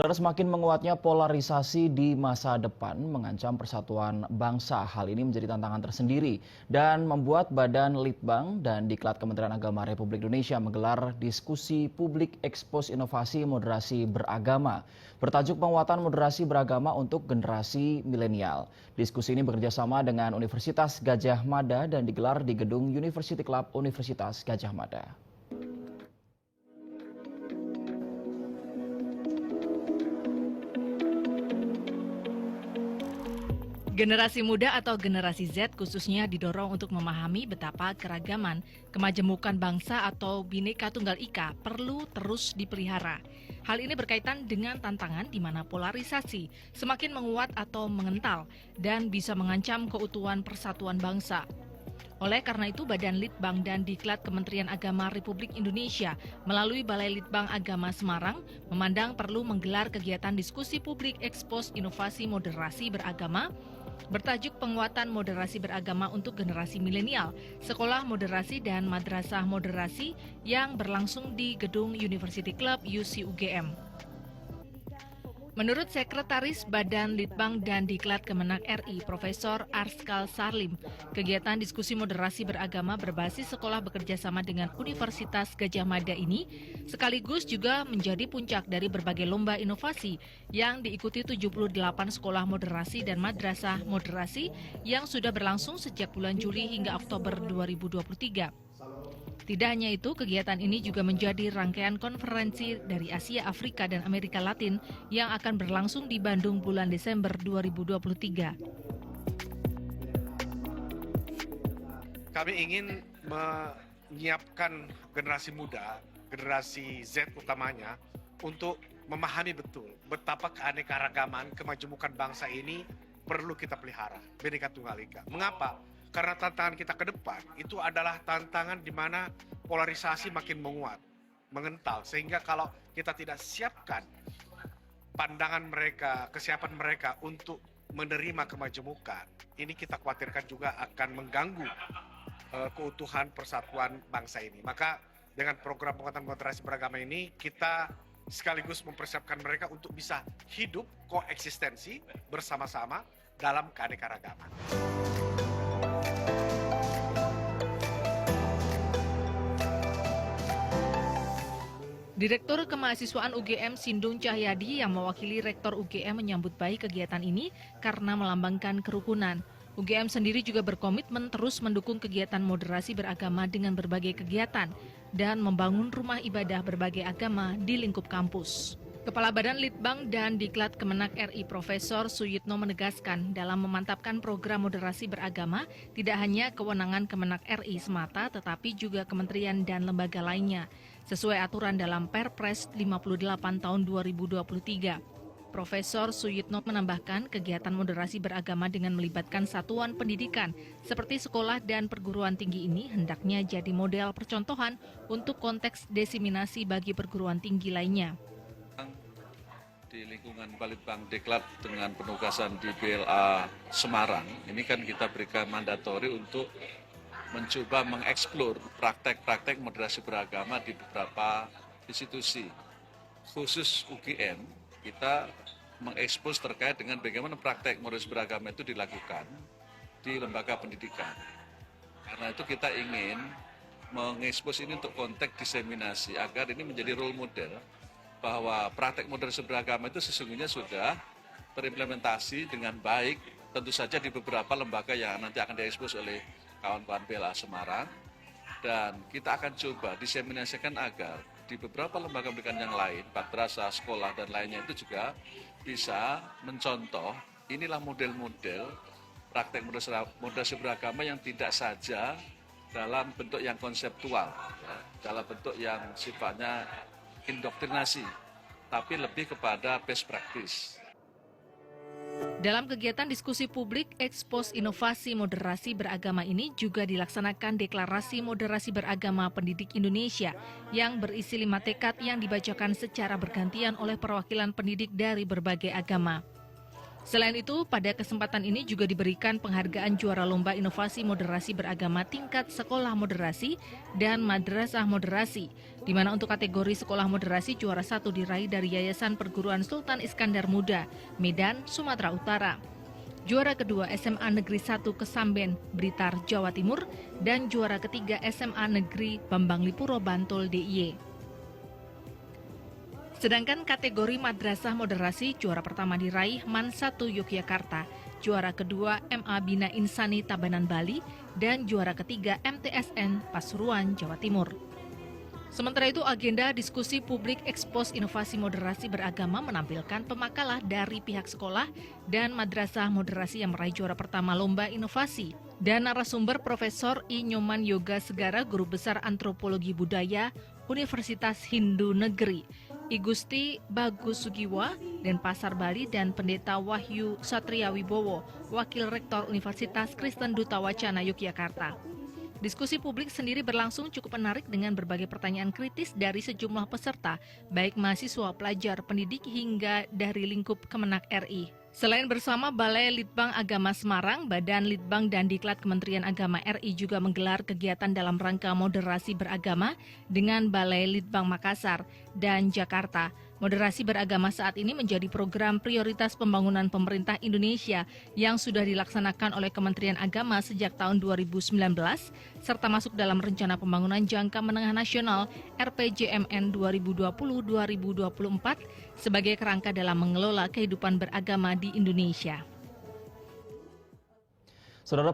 Saudara, semakin menguatnya polarisasi di masa depan mengancam persatuan bangsa. Hal ini menjadi tantangan tersendiri dan membuat Badan Litbang dan Diklat Kementerian Agama Republik Indonesia menggelar diskusi publik ekspos inovasi moderasi beragama bertajuk penguatan moderasi beragama untuk generasi milenial. Diskusi ini bekerjasama dengan Universitas Gadjah Mada dan digelar di gedung University Club Universitas Gadjah Mada. Generasi muda atau generasi Z khususnya didorong untuk memahami betapa keragaman, kemajemukan bangsa atau Bhinneka Tunggal Ika perlu terus dipelihara. Hal ini berkaitan dengan tantangan di mana polarisasi semakin menguat atau mengental dan bisa mengancam keutuhan persatuan bangsa. Oleh karena itu, Badan Litbang dan Diklat Kementerian Agama Republik Indonesia melalui Balai Litbang Agama Semarang memandang perlu menggelar kegiatan diskusi publik ekspos inovasi moderasi beragama bertajuk penguatan moderasi beragama untuk generasi milenial, sekolah moderasi dan madrasah moderasi yang berlangsung di gedung University Club UC-UGM. Menurut Sekretaris Badan Litbang dan Diklat Kemenak RI, Profesor Arskal Sarlim, kegiatan diskusi moderasi beragama berbasis sekolah bekerjasama dengan Universitas Gadjah Mada ini sekaligus juga menjadi puncak dari berbagai lomba inovasi yang diikuti 78 sekolah moderasi dan madrasah moderasi yang sudah berlangsung sejak bulan Juli hingga Oktober 2023. Tidak hanya itu, kegiatan ini juga menjadi rangkaian konferensi dari Asia, Afrika, dan Amerika Latin yang akan berlangsung di Bandung bulan Desember 2023. Kami ingin menyiapkan generasi muda, generasi Z utamanya, untuk memahami betul betapa keanekaragaman, kemajemukan bangsa ini perlu kita pelihara, Bhinneka Tunggal Ika. Mengapa? Karena tantangan kita ke depan itu adalah tantangan di mana polarisasi makin menguat, mengental. Sehingga kalau kita tidak siapkan pandangan mereka, kesiapan mereka untuk menerima kemajemukan, ini kita khawatirkan juga akan mengganggu keutuhan persatuan bangsa ini. Maka dengan program penguatan moderasi beragama ini, kita sekaligus mempersiapkan mereka untuk bisa hidup koeksistensi bersama-sama dalam keanekaragaman. Direktur Kemahasiswaan UGM Sindung Cahyadi yang mewakili Rektor UGM menyambut baik kegiatan ini karena melambangkan kerukunan. UGM sendiri juga berkomitmen terus mendukung kegiatan moderasi beragama dengan berbagai kegiatan dan membangun rumah ibadah berbagai agama di lingkup kampus. Kepala Badan Litbang dan Diklat Kemenak RI Profesor Suyitno menegaskan dalam memantapkan program moderasi beragama tidak hanya kewenangan Kemenak RI semata tetapi juga kementerian dan lembaga lainnya sesuai aturan dalam Perpres 58 tahun 2023. Profesor Suyitno menambahkan kegiatan moderasi beragama dengan melibatkan satuan pendidikan seperti sekolah dan perguruan tinggi ini hendaknya jadi model percontohan untuk konteks diseminasi bagi perguruan tinggi lainnya. Di lingkungan Balitbang Diklat dengan penugasan di BLA Semarang, ini kan kita berikan mandatori untuk mencoba mengeksplor praktek-praktek moderasi beragama di beberapa institusi. Khusus UGM, kita mengekspos terkait dengan bagaimana praktek moderasi beragama itu dilakukan di lembaga pendidikan. Karena itu kita ingin mengekspos ini untuk konteks diseminasi agar ini menjadi role model bahwa praktek moderasi beragama itu sesungguhnya sudah terimplementasi dengan baik, tentu saja di beberapa lembaga yang nanti akan diekspos oleh kawan-kawan BLA Semarang, dan kita akan coba diseminasikan agar di beberapa lembaga pendidikan yang lain, madrasah, sekolah, dan lainnya itu juga bisa mencontoh inilah model-model praktek moderasi beragama yang tidak saja dalam bentuk yang konseptual, dalam bentuk yang sifatnya indoktrinasi, tapi lebih kepada best practice. Dalam kegiatan diskusi publik ekspos inovasi moderasi beragama ini juga dilaksanakan deklarasi moderasi beragama pendidik Indonesia yang berisi 5 tekad yang dibacakan secara bergantian oleh perwakilan pendidik dari berbagai agama. Selain itu, pada kesempatan ini juga diberikan penghargaan juara lomba inovasi moderasi beragama tingkat sekolah moderasi dan madrasah moderasi, di mana untuk kategori sekolah moderasi juara 1 diraih dari Yayasan Perguruan Sultan Iskandar Muda, Medan, Sumatera Utara. Juara kedua SMA Negeri 1 Kesamben, Blitar, Jawa Timur, dan juara ketiga SMA Negeri Bambang Lipuro, Bantul, DIY. Sedangkan kategori madrasah moderasi juara pertama diraih MAN 1 Yogyakarta, juara kedua MA Bina Insani Tabanan Bali, dan juara ketiga MTSN Pasuruan, Jawa Timur. Sementara itu, agenda diskusi publik ekspos inovasi moderasi beragama menampilkan pemakalah dari pihak sekolah dan madrasah moderasi yang meraih juara pertama lomba inovasi. Dan narasumber Profesor I. Nyoman Yoga Segara, Guru Besar Antropologi Budaya Universitas Hindu Negeri, I Gusti Bagus Sugiwa, Denpasar Bali, dan Pendeta Wahyu Satria Wibowo, Wakil Rektor Universitas Kristen Duta Wacana Yogyakarta. Diskusi publik sendiri berlangsung cukup menarik dengan berbagai pertanyaan kritis dari sejumlah peserta, baik mahasiswa, pelajar, pendidik, hingga dari lingkup Kemenak RI. Selain bersama Balai Litbang Agama Semarang, Badan Litbang dan Diklat Kementerian Agama RI juga menggelar kegiatan dalam rangka moderasi beragama dengan Balai Litbang Makassar dan Jakarta. Moderasi beragama saat ini menjadi program prioritas pembangunan pemerintah Indonesia yang sudah dilaksanakan oleh Kementerian Agama sejak tahun 2019, serta masuk dalam Rencana Pembangunan Jangka Menengah Nasional RPJMN 2020-2024 sebagai kerangka dalam mengelola kehidupan beragama di Indonesia. Saudara